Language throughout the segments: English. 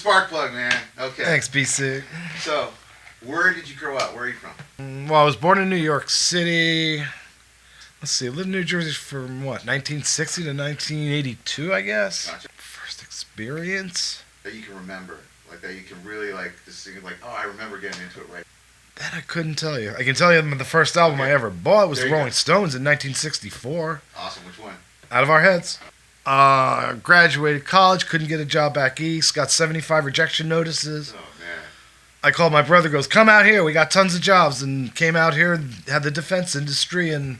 Sparkplug, man. Okay. Thanks, BC. So, where did you grow up? Where are you from? Well, I was born in New York City. Let's see, I lived in New Jersey from what, 1960 to 1982, I guess? Gotcha. First experience? That you can remember. Like, that you can really, like, just think, like, oh, I remember getting into it right. That I couldn't tell you. I can tell you the first album I ever bought was the Rolling Stones in 1964. Awesome. Which one? Out of Our Heads. Graduated college, couldn't get a job back east, got 75 rejection notices. Oh, man. I called my brother, goes, come out here, we got tons of jobs, and came out here, had the defense industry, and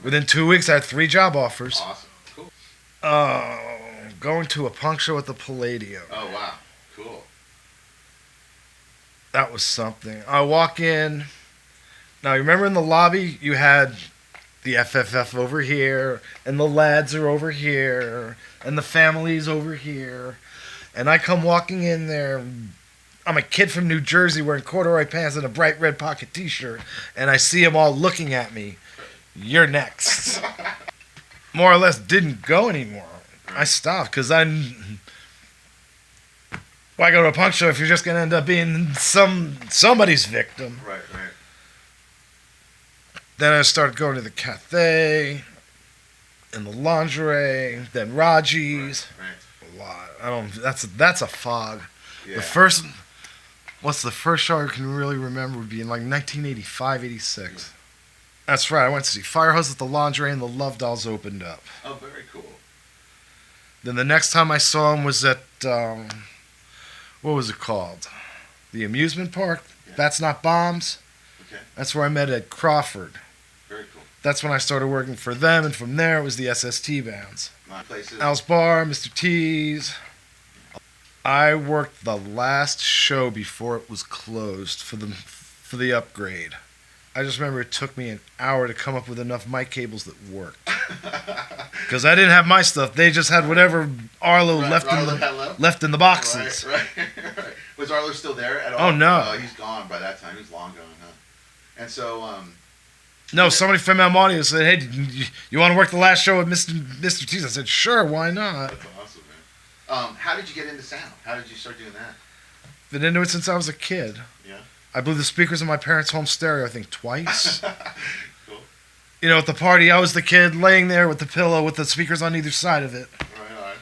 within 2 weeks I had 3 job offers. Awesome. Cool. Going to a punk show at the Palladium. Oh, wow. Cool. That was something. I walk in. Now, you remember in the lobby, you had the FFF over here, and the lads are over here, and the family's over here. And I come walking in there. I'm a kid from New Jersey wearing corduroy pants and a bright red pocket t-shirt, and I see them all looking at me. You're next. More or less didn't go anymore. I stopped because why go to a punk show if you're just going to end up being somebody's victim? Right. Then I started going to the cafe, and the lingerie, then Raji's. Right. A lot. That's a fog. Yeah. What's the first show I can really remember would be in like 1985, 86. That's right. I went to see Firehose at the lingerie, and the Love Dolls opened up. Oh, very cool. Then the next time I saw him was at, what was it called? The amusement park? Yeah. That's Not Bombs. Okay. That's where I met Ed Crawford. Very cool. That's when I started working for them, and from there it was the SST bands. My places. Al's Bar, Mr. T's. I worked the last show before it was closed for the upgrade. I just remember it took me an hour to come up with enough mic cables that worked. Because I didn't have my stuff. They just had whatever Arlo left in the boxes. Right. Was Arlo still there at all? Oh, no. He's gone by that time. He's long gone, huh? And so, no, somebody from M Audio said, hey, you want to work the last show with Mr. T's? I said, sure, why not? That's awesome, man. How did you get into sound? How did you start doing that? Been into it since I was a kid. Yeah. I blew the speakers in my parents' home stereo, I think, twice. Cool. You know, at the party, I was the kid laying there with the pillow with the speakers on either side of it. Right.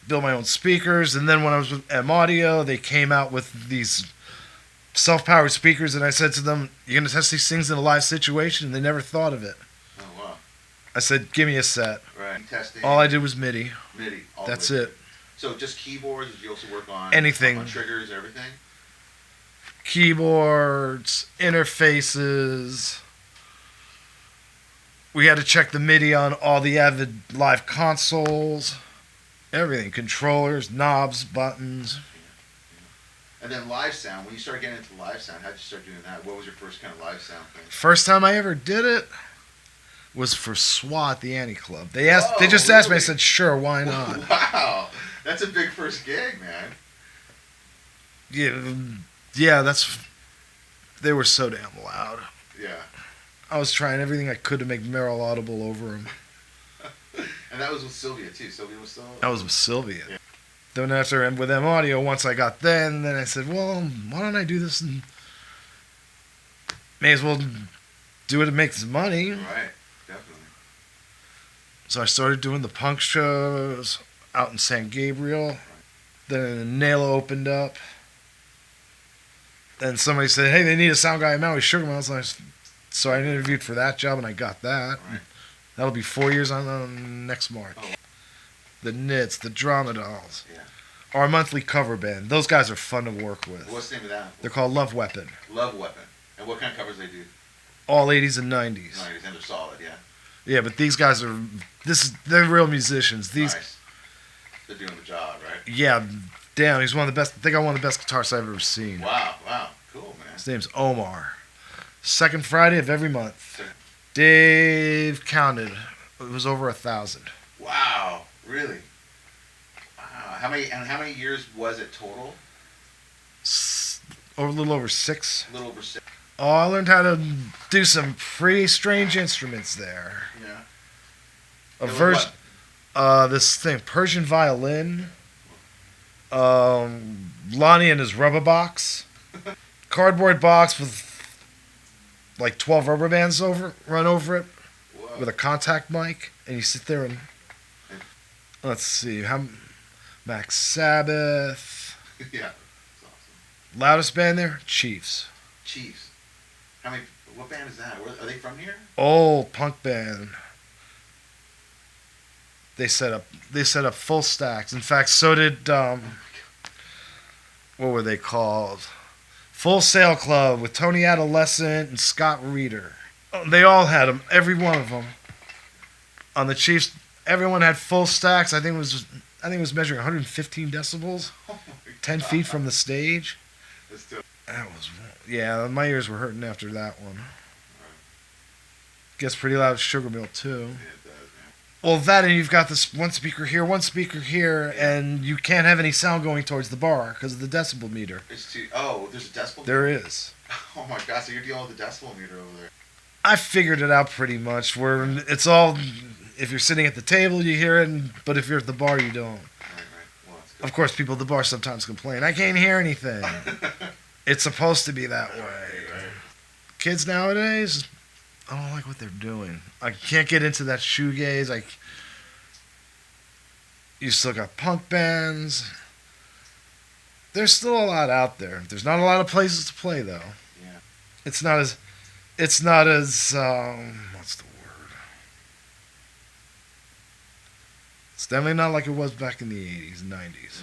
Built my own speakers, and then when I was with M Audio, they came out with these self-powered speakers, and I said to them, you're going to test these things in a live situation? And they never thought of it. Oh, wow. I said, give me a set. Right. Testing. All I did was MIDI. That's it. So just keyboards? Did you also work on anything? On triggers, everything? Keyboards, interfaces. We had to check the MIDI on all the Avid live consoles. Everything. Controllers, knobs, buttons. And then live sound. When you started getting into live sound, how did you start doing that? What was your first kind of live sound thing? First time I ever did it was for SWAT, the Annie Club. They asked me. I said, sure, why not? Wow. That's a big first gig, man. Yeah, they were so damn loud. Yeah. I was trying everything I could to make Merrill audible over them. And that was with Sylvia, too. Sylvia was still... That was with Sylvia. Yeah. Then after, with M Audio, once I got then I said, well, why don't I do this and may as well do it and make some money. Right, definitely. So I started doing the punk shows out in San Gabriel. Right. Then Nela opened up. Then somebody said, hey, they need a sound guy in Maui, Sugar Mountains. So I interviewed for that job, and I got that. Right. That'll be 4 years on next March. Oh. The Knits, the Drama Dolls. Yeah. Our monthly cover band. Those guys are fun to work with. What's the name of that? They're called Love Weapon. Love Weapon. And what kind of covers they do? All 80s and 90s. 90s, and they're solid, yeah. Yeah, but these guys are... they're real musicians. Nice. They're doing the job, right? Yeah, damn, he's one of the best... I think I'm one of the best guitarists I've ever seen. Wow, cool, man. His name's Omar. Second Friday of every month. Sure. Dave counted. It was over 1,000. Wow, really? Wow. How many years was it total? A little over 6. A little over 6. Oh, I learned how to do some pretty strange instruments there. Yeah. This thing, Persian violin, Lonnie and his rubber box. Cardboard box with like 12 rubber bands run over it. Whoa. With a contact mic, and you sit there and let's see, Max Sabbath. Yeah, that's awesome. Loudest band there, Chiefs. Chiefs. How many? What band is that? Are they from here? Old punk band. They set up full stacks. In fact, so did what were they called? Full Sail Club with Tony Adolescent and Scott Reeder. They all had them, every one of them. On the Chiefs, everyone had full stacks. I think it was measuring 115 decibels, Oh my 10 God. feet from the stage. That's dope. That was, yeah, my ears were hurting after that one. Gets pretty loud at Sugar Mill too. Yeah, it does, man. Well, that and you've got this one speaker here, and you can't have any sound going towards the bar because of the decibel meter. It's too. Oh, there's a decibel. There is. Oh my God! So you're dealing with the decibel meter over there. I figured it out pretty much. Where it's all, if you're sitting at the table, you hear it, but if you're at the bar, you don't. Right. Well, that's good. Of course, people at the bar sometimes complain. I can't hear anything. It's supposed to be that way. Right. Kids nowadays, I don't like what they're doing. I can't get into that shoegaze. You still got punk bands. There's still a lot out there. There's not a lot of places to play though. Yeah. It's not as what's the word? It's definitely not like it was back in the 80s and 90s.